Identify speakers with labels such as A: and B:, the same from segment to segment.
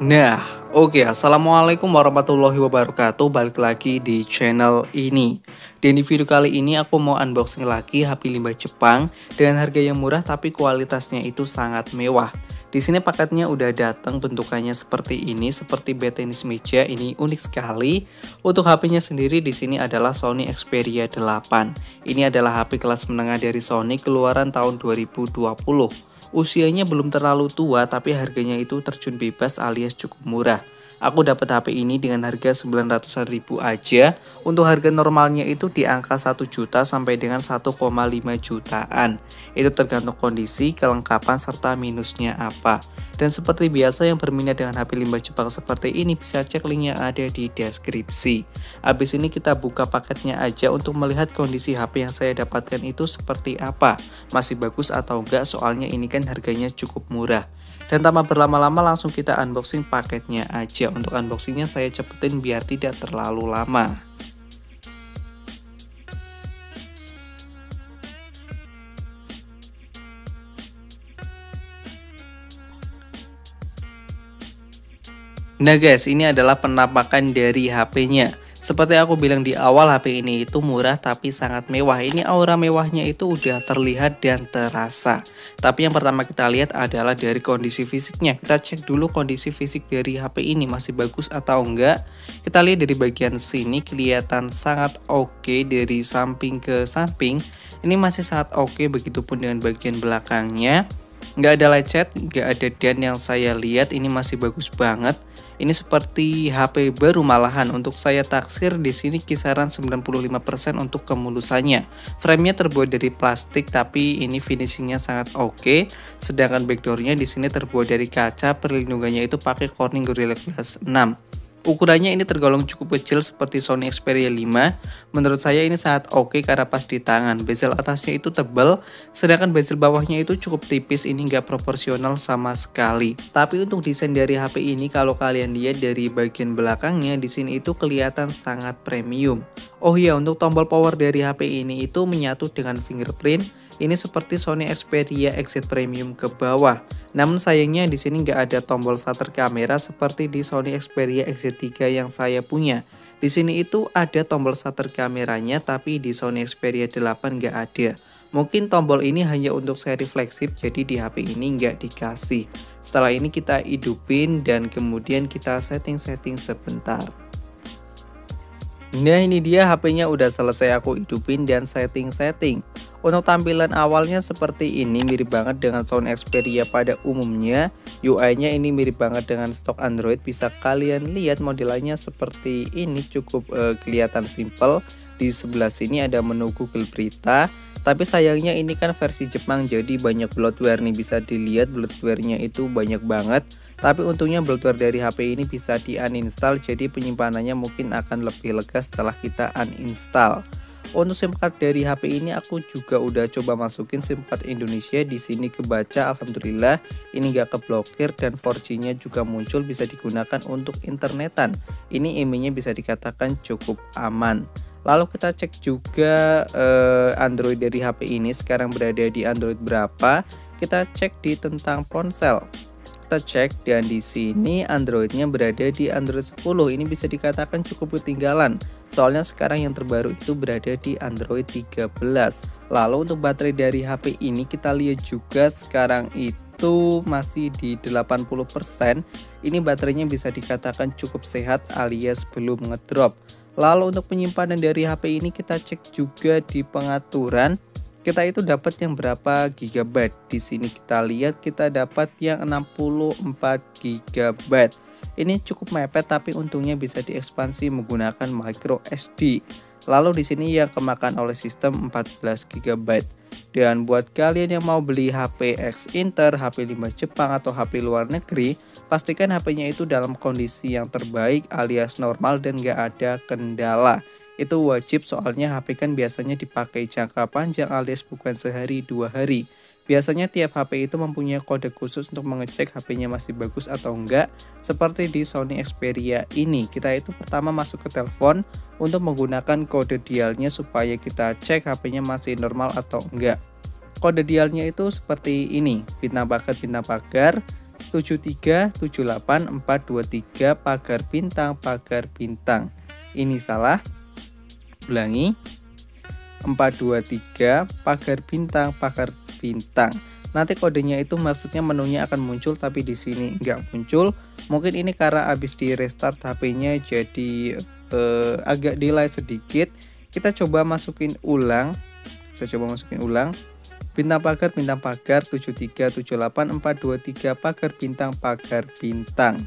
A: Assalamualaikum warahmatullahi wabarakatuh. Balik lagi di channel ini. Dan di video kali ini aku mau unboxing lagi HP limbah Jepang dengan harga yang murah tapi kualitasnya itu sangat mewah. Di sini paketnya udah datang, bentukannya seperti ini, seperti bed tenis meja. Ini unik sekali. Untuk HP-nya sendiri di sini adalah Sony Xperia 8. Ini adalah HP kelas menengah dari Sony, keluaran tahun 2020. Usianya belum terlalu tua tapi harganya itu terjun bebas alias cukup murah. Aku dapat HP ini dengan harga 900-an ribu aja. Untuk harga normalnya itu di angka 1 juta sampai dengan 1,5 jutaan. Itu tergantung kondisi, kelengkapan, serta minusnya apa. Dan seperti biasa yang berminat dengan HP limbah Jepang seperti ini bisa cek link yang ada di deskripsi. Habis ini kita buka paketnya aja untuk melihat kondisi HP yang saya dapatkan itu seperti apa. Masih bagus atau enggak, soalnya ini kan harganya cukup murah. Dan tanpa berlama-lama langsung kita unboxing paketnya aja. Untuk unboxingnya saya cepetin biar tidak terlalu lama. Nah guys, ini adalah penampakan dari HP-nya. Seperti aku bilang di awal, HP ini itu murah tapi sangat mewah. Ini aura mewahnya itu udah terlihat dan terasa. Tapi yang pertama kita lihat adalah dari kondisi fisiknya. Kita cek dulu kondisi fisik dari HP ini masih bagus atau enggak. Kita lihat dari bagian sini kelihatan sangat oke, dari samping ke samping. Ini masih sangat oke, begitupun dengan bagian belakangnya. Nggak ada lecet, nggak ada dan yang saya lihat ini masih bagus banget. Ini seperti HP baru malahan. Untuk saya taksir di sini kisaran 95% untuk kemulusannya. Framenya terbuat dari plastik tapi ini finishingnya sangat oke. Sedangkan backdoornya di sini terbuat dari kaca. Perlindungannya itu pakai Corning Gorilla Glass 6. Ukurannya ini tergolong cukup kecil seperti Sony Xperia 5. Menurut saya ini sangat oke karena pas di tangan. Bezel atasnya itu tebal, sedangkan bezel bawahnya itu cukup tipis. Ini nggak proporsional sama sekali. Tapi untuk desain dari HP ini, kalau kalian lihat dari bagian belakangnya, di sini itu kelihatan sangat premium. Oh iya, untuk tombol power dari HP ini itu menyatu dengan fingerprint. Ini seperti Sony Xperia XZ Premium ke bawah. Namun sayangnya di sini nggak ada tombol shutter kamera seperti di Sony Xperia XZ3 yang saya punya. Di sini itu ada tombol shutter kameranya, tapi di Sony Xperia 8 nggak ada. Mungkin tombol ini hanya untuk seri flagship, jadi di HP ini nggak dikasih. Setelah ini kita hidupin dan kemudian kita setting-setting sebentar. Nah ini dia, HP-nya udah selesai aku hidupin dan setting-setting. Untuk tampilan awalnya seperti ini, mirip banget dengan Sony Xperia pada umumnya. UI-nya ini mirip banget dengan stok Android, bisa kalian lihat modelannya seperti ini, cukup kelihatan simple. Di sebelah sini ada menu Google Berita. Tapi sayangnya ini kan versi Jepang, jadi banyak bloatware nih, bisa dilihat bloatware-nya itu banyak banget. Tapi untungnya bloatware dari HP ini bisa di uninstall, jadi penyimpanannya mungkin akan lebih lega setelah kita uninstall. Untuk SIM card dari HP ini aku juga udah coba masukin SIM card Indonesia, di sini kebaca, alhamdulillah ini gak keblokir, dan 4G-nya juga muncul, bisa digunakan untuk internetan. Ini IMEI-nya bisa dikatakan cukup aman. Lalu kita cek juga Android dari HP ini sekarang berada di Android berapa. Kita cek di tentang ponsel. Kita cek dan di sini Androidnya berada di Android 10. Ini bisa dikatakan cukup ketinggalan. Soalnya sekarang yang terbaru itu berada di Android 13. Lalu untuk baterai dari HP ini kita lihat juga sekarang itu masih di 80%. Ini baterainya bisa dikatakan cukup sehat alias belum ngedrop. Lalu untuk penyimpanan dari HP ini kita cek juga di pengaturan. Kita itu dapat yang berapa GB. Di sini kita lihat kita dapat yang 64 GB. Ini cukup mepet tapi untungnya bisa diekspansi menggunakan micro SD. Lalu di sini yang kemakan oleh sistem 14 GB. Dan buat kalian yang mau beli HP X-Inter, HP limbah Jepang atau HP luar negeri, pastikan HP-nya itu dalam kondisi yang terbaik alias normal dan gak ada kendala. Itu wajib, soalnya HP kan biasanya dipakai jangka panjang alias bukan sehari 2 hari. Biasanya tiap HP itu mempunyai kode khusus untuk mengecek HP-nya masih bagus atau enggak. Seperti di Sony Xperia ini, kita itu pertama masuk ke telepon untuk menggunakan kode dialnya supaya kita cek HP-nya masih normal atau enggak. Kode dialnya itu seperti ini, bintang pagar, 7378423 pagar bintang. Ini salah. Ulangi. 423 pagar bintang. Nanti kodenya itu maksudnya menunya akan muncul, tapi di sini nggak muncul. Mungkin ini karena habis di restart HP-nya jadi agak delay sedikit. Kita coba masukin ulang. Bintang pagar 7378423 pagar bintang.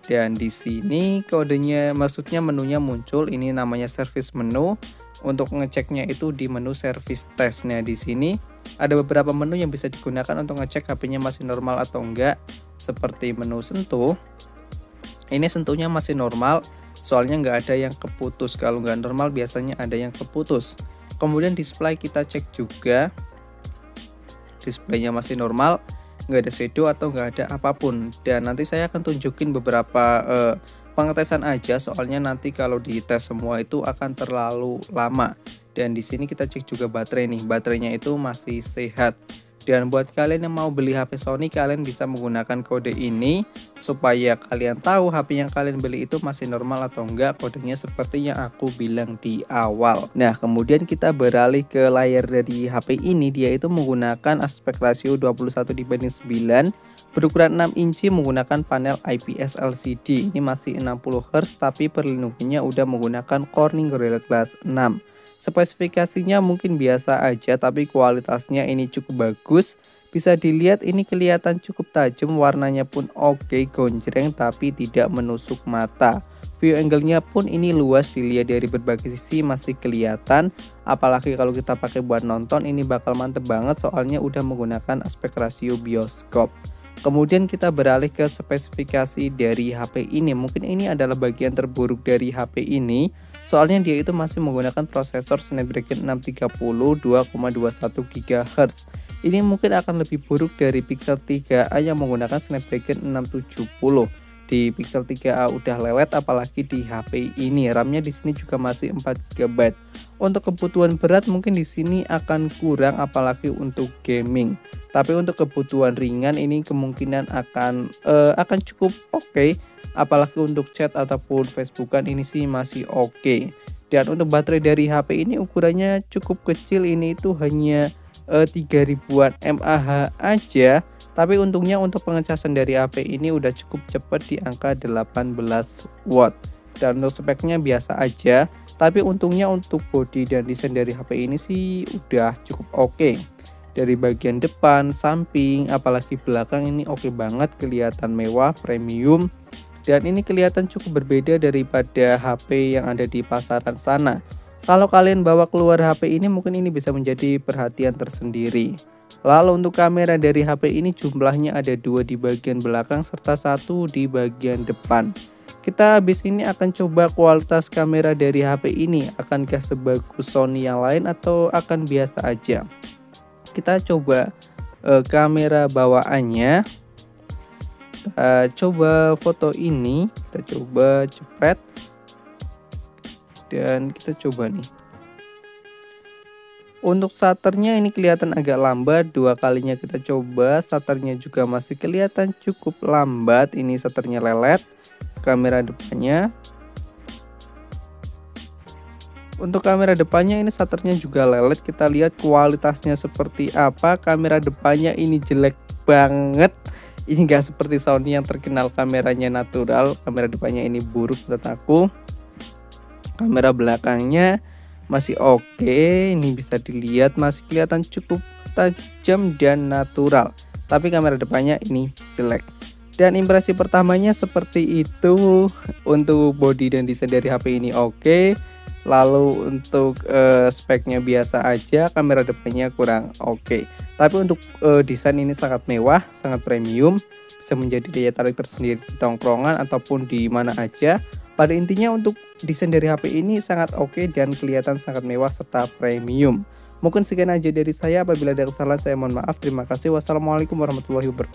A: Dan di sini kodenya maksudnya menunya muncul. Ini namanya service menu. Untuk ngeceknya itu di menu service test. Nah, di sini ada beberapa menu yang bisa digunakan untuk ngecek HP-nya masih normal atau enggak. Seperti menu sentuh. Ini sentuhnya masih normal, soalnya nggak ada yang keputus. Kalau nggak normal biasanya ada yang keputus. Kemudian display kita cek juga. Displaynya masih normal, nggak ada shadow atau nggak ada apapun. Dan nanti saya akan tunjukin beberapa pengetesan aja, soalnya nanti kalau dites semua itu akan terlalu lama. Dan di sini kita cek juga baterai nih, baterainya itu masih sehat. Dan buat kalian yang mau beli HP Sony, kalian bisa menggunakan kode ini supaya kalian tahu HP yang kalian beli itu masih normal atau enggak. Kodenya seperti yang aku bilang di awal. Nah, kemudian kita beralih ke layar dari HP ini. Dia itu menggunakan aspek rasio 21:9 berukuran 6 inci menggunakan panel IPS LCD. Ini masih 60 Hz tapi perlindungannya udah menggunakan Corning Gorilla Glass 6. Spesifikasinya mungkin biasa aja, tapi kualitasnya ini cukup bagus. Bisa dilihat ini kelihatan cukup tajam, warnanya pun oke, gonjreng tapi tidak menusuk mata. View angle-nya pun ini luas, dilihat dari berbagai sisi masih kelihatan. Apalagi kalau kita pakai buat nonton, ini bakal mantep banget soalnya udah menggunakan aspek rasio bioskop. Kemudian kita beralih ke spesifikasi dari HP ini. Mungkin ini adalah bagian terburuk dari HP ini, soalnya dia itu masih menggunakan prosesor Snapdragon 630 2,21 GHz. Ini mungkin akan lebih buruk dari Pixel 3a yang menggunakan Snapdragon 670. Di Pixel 3a udah lewat, apalagi di HP ini. RAM-nya di sini juga masih 4 GB. Untuk kebutuhan berat mungkin di sini akan kurang, apalagi untuk gaming. Tapi untuk kebutuhan ringan ini kemungkinan akan cukup oke. Apalagi untuk chat ataupun Facebookan ini sih masih oke. Dan untuk baterai dari HP ini ukurannya cukup kecil, ini itu hanya 3000-an mAh aja. Tapi untungnya untuk pengecasan dari HP ini udah cukup cepat di angka 18 watt. Dan untuk speknya biasa aja. Tapi untungnya untuk body dan desain dari HP ini sih udah cukup oke. Dari bagian depan, samping, apalagi belakang ini oke banget, kelihatan mewah, premium. Dan ini kelihatan cukup berbeda daripada HP yang ada di pasaran sana. Kalau kalian bawa keluar HP ini mungkin ini bisa menjadi perhatian tersendiri. Lalu untuk kamera dari HP ini jumlahnya ada 2 di bagian belakang serta 1 di bagian depan. Kita habis ini akan coba kualitas kamera dari HP ini. Akankah sebagus Sony yang lain atau akan biasa aja? Kita coba kamera bawaannya. Kita coba foto ini. Kita coba jepret. Dan kita coba nih. Untuk shutternya ini kelihatan agak lambat. 2 kalinya kita coba, shutternya juga masih kelihatan cukup lambat. Ini shutternya lelet. Kamera depannya, untuk kamera depannya ini shutternya juga lelet. Kita lihat kualitasnya seperti apa. Kamera depannya ini jelek banget. Ini gak seperti Sony yang terkenal kameranya natural. Kamera depannya ini buruk menurut aku. Kamera belakangnya masih oke. Ini bisa dilihat masih kelihatan cukup tajam dan natural. Tapi kamera depannya ini jelek. Dan impresi pertamanya seperti itu. Untuk body dan desain dari HP ini oke. Lalu untuk speknya biasa aja, kamera depannya kurang oke. Tapi untuk desain ini sangat mewah, sangat premium, bisa menjadi daya tarik tersendiri di tongkrongan ataupun di mana aja. Pada intinya untuk desain dari HP ini sangat oke dan kelihatan sangat mewah serta premium. Mungkin sekian aja dari saya. Apabila ada kesalahan saya mohon maaf. Terima kasih. Wassalamualaikum warahmatullahi wabarakatuh.